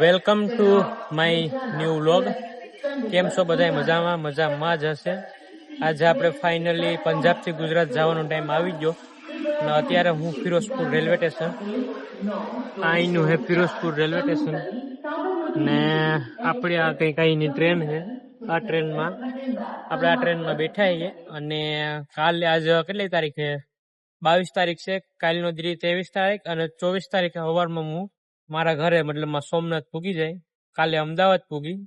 Welcome to my new vlog. કેમ છો બધા? મજામાં જ હશે. આજે આપણે ફાઇનલી પંજાબથી ગુજરાત જવાનો ટાઈમ આવી ગયો અને અત્યારે હું ફિરોઝપુર રેલવે સ્ટેશન, અહીંનું હે ફિરોઝપુર રેલવે સ્ટેશન ને આપણી આ કઈની ટ્રેન છે. આ ટ્રેનમાં બેઠા છીએ અને કાલે આજ કેટલી તારીખ છે? 22 તારીખ છે. કાલનો 23 તારીખ અને 24 તારીખે સવારમાં હું મારા ઘરે મતલબમાં સોમનાથ પૂગી જાય. કાલે અમદાવાદ પૂગી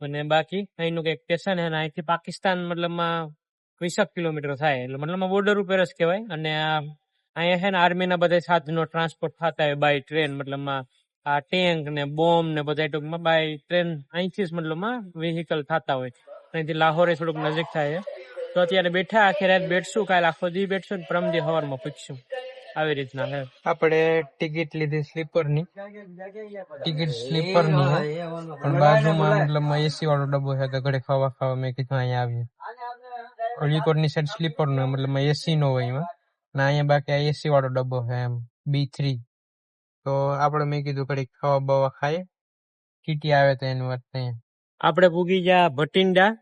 અને બાકી અહીંનું કઈક સ્ટેશન છે. અહીંથી પાકિસ્તાન મતલબમાં 20 કિલોમીટર થાય, એટલે મતલબમાં બોર્ડર ઉપર જ કહેવાય. અને અહીંયા છે ને આર્મીના બધા સાધનો ટ્રાન્સપોર્ટ થતા હોય બાય ટ્રેન, મતલબમાં આ ટેન્ક ને બોમ્બ ને બધા ટૂંકમાં બાય ટ્રેન અહીંથી જ મતલબમાં વેહિકલ થતા હોય. અહીંથી લાહોર થોડુંક નજીક થાય. તો અત્યારે બેઠા, આખી રાત બેઠશું, કાલે આખો દી બેઠશું, પરમદી સવારમાં પૂછશું. આવી રીતના છે. આપણે ટિકિટ લીધી સ્લીપરની પણ બાજુમાં મતલબમાં એસી વાળો ડબ્બો છે તો ઘરે ખાવા મેં કીધું અહીંયા આવીએ. અલીકોટની સાઈડ સ્લીપર નો મતલબ એસી નો હોય એમાં, અને અહીંયા બાકી એસી વાળો ડબ્બો છે એમ B3. તો આપણે મેં કીધું ઘડીક ખાવા બવા ખાય, ટીટી આવે તો એની વાત નહીં. આપણે પૂગી ગયા ભટિંડા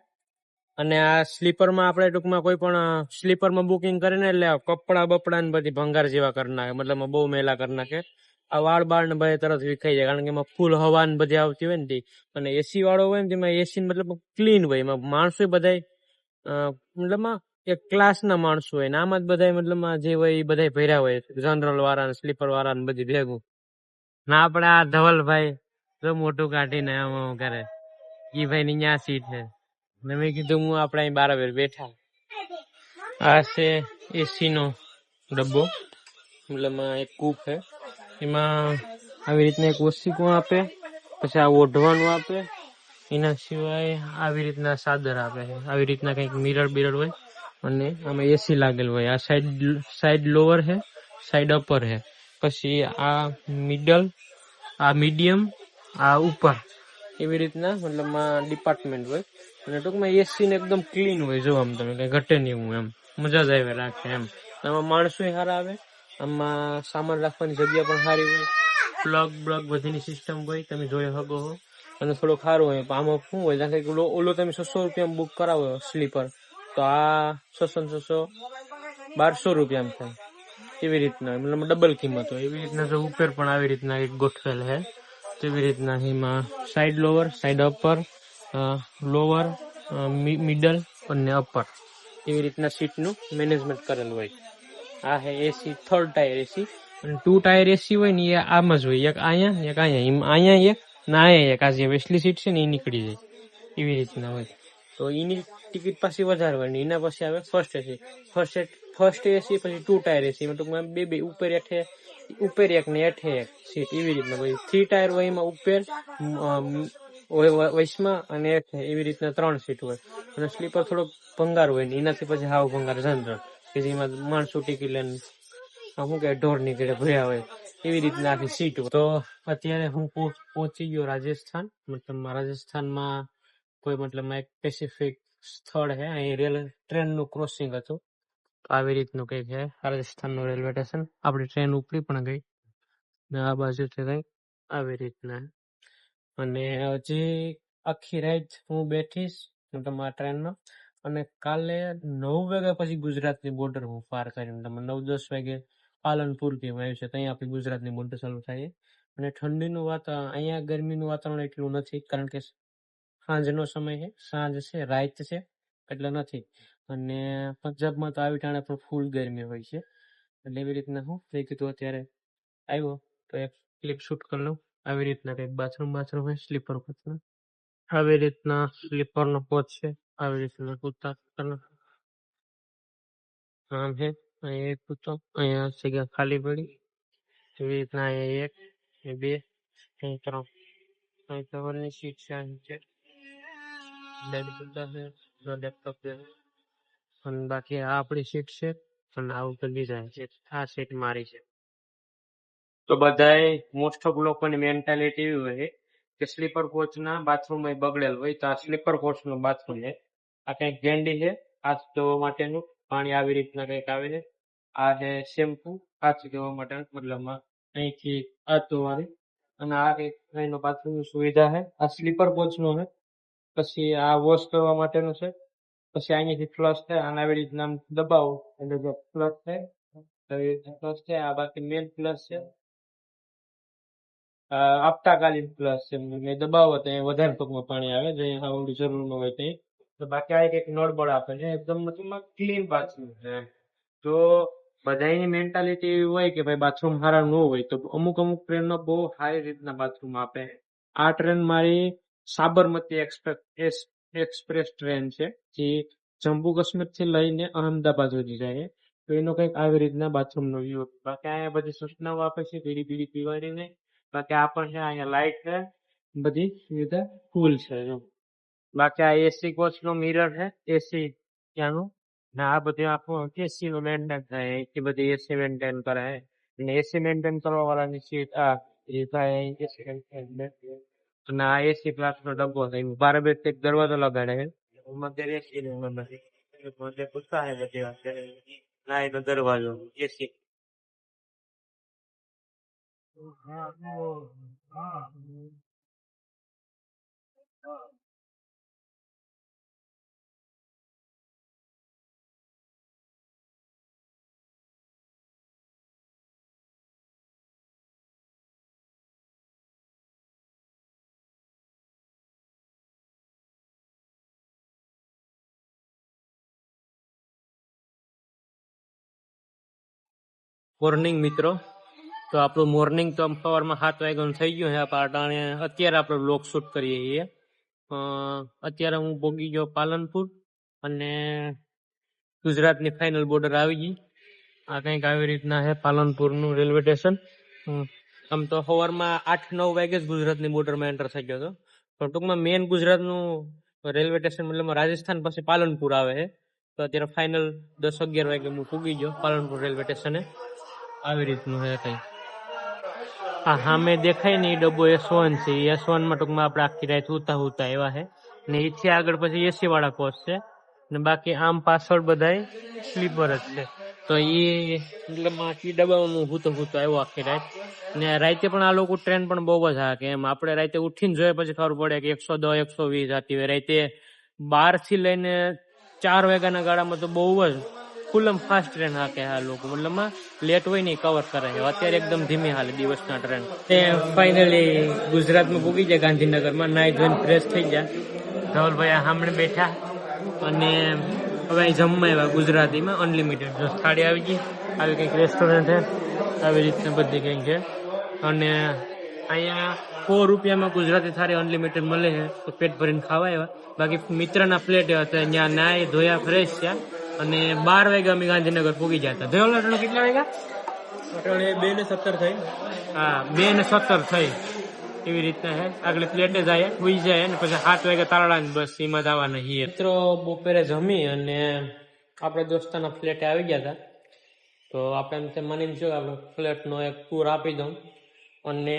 અને આ સ્લીપરમાં આપણે ટૂંકમાં કોઈ પણ સ્લીપરમાં બુકિંગ કરીને એટલે કપડા બપડા ને બધી ભંગાર જેવા કરી નાખે, મતલબ બહુ મેલા કરી નાખે. આ વાળ બાળ ને બધા તરત વિખાઈ જાય, કારણ કે એમાં ફૂલ હવા ને બધી આવતી હોય ને. અને એસી વાળો હોય ને તેમાં એસી મતલબ ક્લીન હોય, એમાં માણસો બધા મતલબમાં એક ક્લાસ ના માણસો હોય ને આમાં જ બધા મતલબમાં જે હોય એ બધા ભર્યા હોય, જનરલ વાળા ને સ્લીપર વાળા ને બધી ભેગું. ના આપણે આ ધવલભાઈ જો મોટું કાઢીને આમ કરે, ઈ ભાઈ ની ન્યા સીટ છે. મેં કીધું હું આપણે અહીં બરાબર બેઠા. આ છે એસી નો ડબ્બો, મતલબ એક કૂપ છે, એમાં આવી રીતના એક ઓશીકું આપે, પછી આ ઓઢવાનું આપે, એના સિવાય આવી રીતના ચાદર આપે છે. આવી રીતના કઈક મિરર બિરર હોય અને આમાં એસી લાગેલ હોય. આ સાઈડ લોઅર છે, સાઈડ અપર છે, પછી આ મિડલ, આ મીડિયમ, આ ઉપર, એવી રીતના મતલબ ડિપાર્ટમેન્ટ હોય. અને ટૂંકમાં એસી ને એકદમ ક્લીન હોય, જો આમ તમે કઈ ઘટે નહીં એવું, એમ મજા જ આવે રાખે એમ. આમાં માણસો સારા આવે, આમાં સામાન રાખવાની જગ્યા પણ સારી હોય, પ્લગ બ્લગ બધીની સિસ્ટમ હોય, તમે જોઈ શકો છો. અને થોડું સારું હોય. આમાં શું હોય, ઓલો તમે 600 રૂપિયા બુક કરાવો સ્લીપર, તો આ 600 1200 રૂપિયા થાય. એવી રીતના મતલબ ડબલ કિંમત હોય. એવી રીતના જો ઉપર પણ આવી રીતના એક ગોઠવેલ છે. તેવી રીતના એમાં side lower, side upper, lower, middle અને અપર, એવી રીતના સીટનું મેનેજમેન્ટ કરેલું હોય. આ હે એસી, 3rd ટાયર એસી. અને 2 ટાયર એસી હોય ને એ આમ જ હોય, એક અહીંયા એક અહીંયા એક ના અહીંયા એક. આ જે વેસલી સીટ છે ને એ નીકળી જાય, એવી રીતના હોય. તો એની ટિકિટ પાછી વધારે હોય ને એના પછી આવે ફર્સ્ટ એસી. ફર્સ્ટ એસી પછી 2 ટાયર એસી, ટૂંકમાં બે ઉપર એક ને હેઠે એક સીટ, એવી રીતના હોય. 3 ટાયર હોય એમાં ઉપર, વૈશમાં અને હેઠે, એવી રીતના 3 સીટ હોય. અને સ્લીપર થોડોક ભંગાર હોય ને એનાથી પછી હાવ ભંગાર જનરલ, કે જેમાં માણસો ટિકિટ લઈને શું કે ઢોર નીકળે ભર્યા હોય, એવી રીતના આખી સીટ. તો અત્યારે હું પહોંચી ગયો રાજસ્થાન. મતલબ રાજસ્થાનમાં કોઈ મતલબ એક સ્પેસિફિક સ્થળ છે, અહીં ટ્રેન નું ક્રોસિંગ હતું. આવી રીતનું કઈક છે રાજસ્થાન નું રેલવે સ્ટેશન. આપડી ટ્રેન ઉપડી પણ ગઈ ને આ બાજુ છે કઈ આવી રીતના. અને હજી આખી રાત હું બેઠીશ તમારા ટ્રેનમાં. અને કાલે 9 વાગ્યા પછી ગુજરાતની બોર્ડર હું પાર કરીને, તમે 9-10 વાગે પાલનપુર થી આવ્યું છે, ત્યાં આપણી ગુજરાતની બોર્ડર ચાલુ થાય. અને ઠંડીનું વાતાવરણ, અહીંયા ગરમીનું વાતાવરણ એટલું નથી, કારણ કે સાંજનો સમય છે, સાંજ છે, રાત છે, એટલે નથી. અને પંજાબમાં તો આવી ટાણે પણ ફૂલ ગરમી હોય છે. એટલે એવી રીતના હું થઈ કીધું અત્યારે આવ્યો તો એક ક્લિપ શૂટ કરી લઉં. આવી રીતના કઈક બાથરૂમ હોય સ્લીપર કોચના. આવી રીતના સ્લીપર નો કોચ છે. આવી રીતના કૂતા આમ છે. અહીંયા એક કૂતો, અહીંયા જગ્યા ખાલી પડી, એવી રીતના અહીંયા 1, 2, 3, અહીં કવરની સીટ છે. નીચે બેડ કૂતા છે, લેપટોપ છે. અને બાકી આ આપણી સીટ છે અને આ ઉપર બીજા છે. આ સીટ મારી છે. તો બધાય મોસ્ટ ઓફ લોકોની મેન્ટાલિટી એવી હોય કે સ્લીપર કોચના બાથરૂમ બગડેલ હોય, તો આ સ્લીપર કોચ નું બાથરૂમ છે. આ કઈક ગેંડી છે હાથ ધોવા માટેનું પાણી, આવી રીતના કઈક આવે છે. આ છે શેમ્પુ હાથ ધોવા માટે, મતલબમાં અહીંથી હાથ ધોવાની અને આ કઈક એનો બાથરૂમની સુવિધા છે. આ સ્લીપર કોચનો છે. પછી આ વોશ કરવા માટેનું છે. પછી અહીંયાથી ફ્લશ થાય, આને આવી રીતના આમ દબાવો એટલે જો ફ્લશ થાય, આવી રીતના ફ્લશ થાય. આ બાકી મેન ફ્લશ છે, આપતાકાલીન ફ્લશ છે. મેં દબાવો તો અહીંયા વધારે ટૂંકમાં પાણી આવે, જો અહીંયા ઊંડી જરૂર ન હોય તો. તો બાકી આ એક નળ બળ આપે છે, એકદમ મતલબ ક્લીન બાથરૂમ છે. જો બધાની મેન્ટાલિટી એવી હોય કે ભાઈ બાથરૂમ સારા ન હોય, તો અમુક અમુક ટ્રેનમાં બહુ સારી રીતના બાથરૂમ આપે. આ ટ્રેન મારી સાબરમતી એક્સપ્રેસ ટ્રેન છે, જે જમ્મુ કાશ્મીર થી લઈને અહમદાબાદ સુધી જાય. તો એનો કંઈક આવી રીતના બાથરૂમ નો વ્યૂ. બાકી અહીંયા બધી સૂચનાઓ આપે છે, બીડી બીડી પીવાની નહીં. બાકી આ પણ છે, અહીંયા લાઈટ છે, બધી સુવિધા ફૂલ છે. બાકી આ એસી કોચ નો મિરર છે, એસી ત્યાંનું. ને આ બધી આખું એસી નું મેન્ટેન થાય, એટલી બધી એસી મેન્ટેન કરે. અને એસી મેન્ટેન કરવા વાળાની સીટ આ અને આ એસી ક્લાસ નો ડબ્બો થાય. બાર બે એક દરવાજો લગાડે છે, મધ્ય એસી નથી પૂછતા હે બધી વાત ના એનો દરવાજો એસી. મોર્નિંગ મિત્રો, તો આપણું મોર્નિંગ તો સવારમાં 7 વાગ્યાનું થઈ ગયું છે. આપણે અત્યારે આપણે બ્લોગ શૂટ કરીએ છીએ. અત્યારે હું પોગી ગયો પાલનપુર અને ગુજરાતની ફાઇનલ બોર્ડર આવી ગઈ. આ કંઈક આવી રીતના છે પાલનપુરનું રેલવે સ્ટેશન. આમ તો સવારમાં 8-9 વાગે જ ગુજરાતની બોર્ડરમાં એન્ટર થઈ ગયો હતો, પણ ટૂંકમાં મેન ગુજરાતનું રેલવે સ્ટેશન મતલબ રાજસ્થાન પછી પાલનપુર આવે છે. તો અત્યારે ફાઇનલ 10-11 વાગે હું પૂગી ગયો પાલનપુર રેલવે સ્ટેશને. આવી રીતનું છે કંઈ. હા સામે દેખાય ને એ ડબ્બો S1 છે. S1 માં ટૂંકમાં આપણે આખી રાત ઉતા એવા છે. ને એથી આગળ પછી એસી વાળા કોચ છે, ને બાકી આમ પાછળ બધાય સ્લીપર જ છે. તો એ મતલબ એ ડબ્બામાં હું હૂતો આવ્યો આખી રાત. ને રાતે પણ આ લોકો ટ્રેન પણ બહુ જ હા કે એમ આપણે રાતે ઉઠીને જોઈએ પછી ખબર પડે કે 110 120 જતી હોય. રાતે 12 થી લઈને 4 વાગ્યાના ગાળામાં તો બહુ જ ફૂલમ ફાસ્ટ ટ્રેન હાકે આ લોકો, મતલબ લેટ હોય ને કવર કરે છે. અત્યારે એકદમ ધીમી હાલે દિવસના ટ્રેન. તે ફાઇનલી ગુજરાતમાં પૂગી જાય ગાંધીનગરમાં. નાઈ ધોઈને ફ્રેશ થઈ ગયા. ધવલભાઈ સામે બેઠા અને હવે જમવા આવ્યા ગુજરાતીમાં અનલિમિટેડ. જો થાળી આવી ગઈ, આવી કંઈક રેસ્ટોરન્ટ છે, આવી રીતના બધી કંઈક છે. અને અહીંયા 100 રૂપિયામાં ગુજરાતી થાળી અનલિમિટેડ મળે છે, તો પેટ ભરીને ખાવા આવ્યા. બાકી મિત્રના ફ્લેટ હતા, ત્યાં નાય ધોયા ફ્રેશ થયા અને 12 વાગે અમે ગાંધીનગર પૂગી ગયા હતા. ધોયેલા કેટલા વાગ્યા? 2:17 થઈ. હા 2:17 થઈ એવી રીતના છે. આગળ ફ્લેટે જાય ઉઈ જાય અને પછી 7 વાગે તારડાની બસ એમાં જવાના છીએ. મિત્રો બપોરે જમી અને આપણે દોસ્તાના ફ્લેટે આવી ગયા હતા. તો આપણે એમ મને શું આપણે ફ્લેટનો એક ટૂર આપી દઉં. અને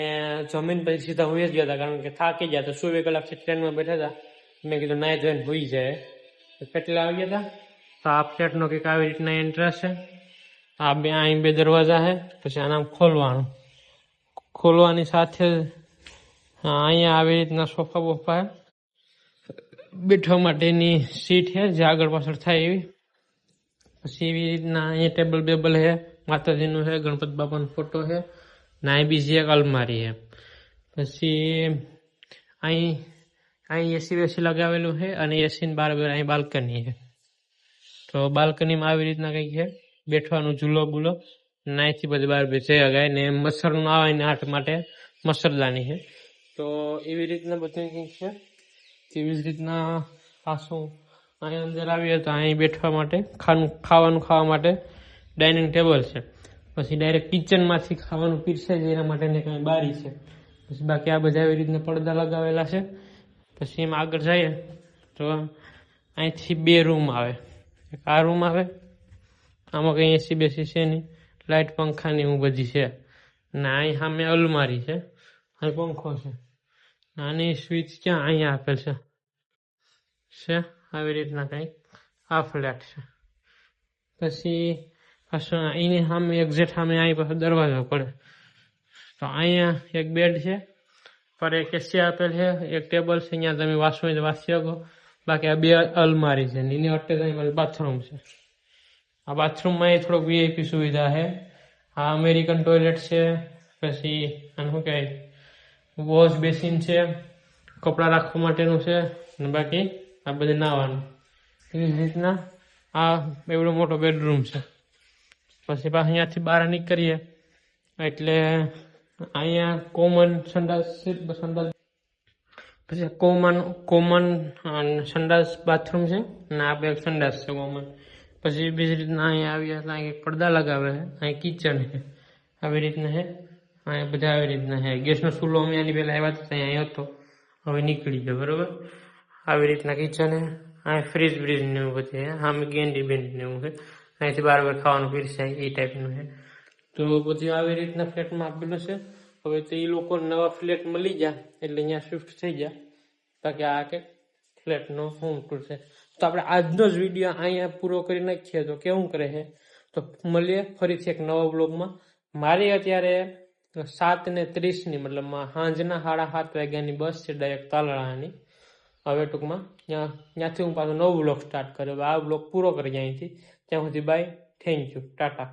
જમીન પછી સીધા હુઈ જ ગયા હતા, કારણ કે થાકી ગયા હતા. 24 કલાકથી ટ્રેનમાં બેઠા હતા. મેં કીધું નાઈ ધોઈને હુઈ જાય. કેટલા આવી ગયા હતા. તો આ ફ્લેટનો કંઈક આવી રીતના એન્ટ્રન્સ છે. આ અહીં 2 દરવાજા છે. પછી આના ખોલવાનું, ખોલવાની સાથે અહીંયા આવી રીતના સોફા બોફા બેઠવા માટેની સીટ છે, જે આગળ પાછળ થાય એવી. પછી એવી રીતના અહીંયા ટેબલ બેબલ છે, માતાજીનું છે, ગણપતિ બાપાનો ફોટો છે, ને અહીં બીજી એક અલમારી છે. પછી અહીં એસી વેસી લગાવેલું છે અને એસી બરાબર અહીં બાલ્કની છે. તો બાલ્કનીમાં આવી રીતના કંઈક છે બેઠવાનું, ઝૂલો બુલો, નાઈથી બધી બહાર બેસી શકાય. ને મચ્છરનું આવે ને આટ માટે મચ્છરદાની છે. તો એવી રીતના બધું કંઈક છે. તેવી જ રીતના પાછું અહીં અંદર આવીએ તો અહીં બેઠવા માટે ખાવાનું ખાવા માટે ડાઇનિંગ ટેબલ છે. પછી ડાયરેક્ટ કિચનમાંથી ખાવાનું પીરસાઈ જાય એના માટેની કંઈ બારી છે. પછી બાકી આ બધા એવી રીતના પડદા લગાવેલા છે. પછી એમાં આગળ જઈએ તો અહીંથી 2 રૂમ આવે. એક આ રૂમ આવે, આમાં કંઈ એસી બેસી છે નહીં, લાઇટ પંખાની હું બધી છે. ને અહીં સામે અલમારી છે, અહીં પંખો છે. આની સ્વિચ ક્યાં અહીંયા આપેલ છે. આવી રીતના કંઈક આ ફ્લેટ છે. પછી પાછું એની સામે એક્ઝેક્ટ સામે અહીં પાછો દરવાજો પડે. તો અહીંયા એક બેડ છે, પર એક એસી આપેલ છે, એક ટેબલ છે, અહીંયા તમે વાંચવું વાંચી શકો. બાકી આ બે અલમારી છે, એની અટેચ બાથરૂમ છે. આ બાથરૂમમાં થોડોક વીઆઈપી સુવિધા છે. આ અમેરિકન ટોયલેટ છે, પછી આનું શું કહેવાય વોશ બેસિન છે, કપડાં રાખવા માટેનું છે, અને બાકી આ બધું નાવાનું. એવી રીતના આ એવડો મોટો બેડરૂમ છે. પછી અહીંયાથી બહાર નીકળીએ એટલે અહીંયા કોમન સંડાસ છે, પછી કોમન સંડાસ બાથરૂમ છે, અને આ બે સંડાસ છે કોમન. પછી બીજી રીતના અહીંયા આવ્યા એટલે અહીં પડદા લગાવે છે, અહીં કિચન છે, આવી રીતના છે. અહીંયા બધા આવી રીતના છે. ગેસનો ચૂલો અમે આની પહેલા આવ્યા હતા અહીંયા હતો, હવે નીકળી ગયો બરોબર. આવી રીતના કિચન છે. અહીંયા ફ્રીજ બ્રીજ ને એવું બધું છે. આમ ગેંડી બેન્ડી ને એવું છે. અહીંથી બાર ખાવાનું પીરસાય એ ટાઈપનું છે. તો પછી આવી રીતના ફ્લેટમાં આપેલું છે. હવે તો એ લોકો નવા ફ્લેટ મળી ગયા એટલે અહીંયા શિફ્ટ થઈ ગયા. બાકી આ કે ફ્લેટનો હોમ ટૂર છે. તો આપણે આજનો જ વિડીયો અહીંયા પૂરો કરી નાખીએ તો કેવું કરે છે. તો મળીએ ફરીથી એક નવા બ્લોગમાં. મારી અત્યારે 7:30 મતલબ સાંજના 7:30 વાગ્યાની બસ છે ડાયરેક્ટ તાલાળાની. હવે ટૂંકમાં ત્યાંથી હું પાછો નવો બ્લોગ સ્ટાર્ટ કર્યો. આ બ્લોગ પૂરો કરી અહીંથી. ત્યાં સુધી બાય, થેન્ક યુ, ટાટા.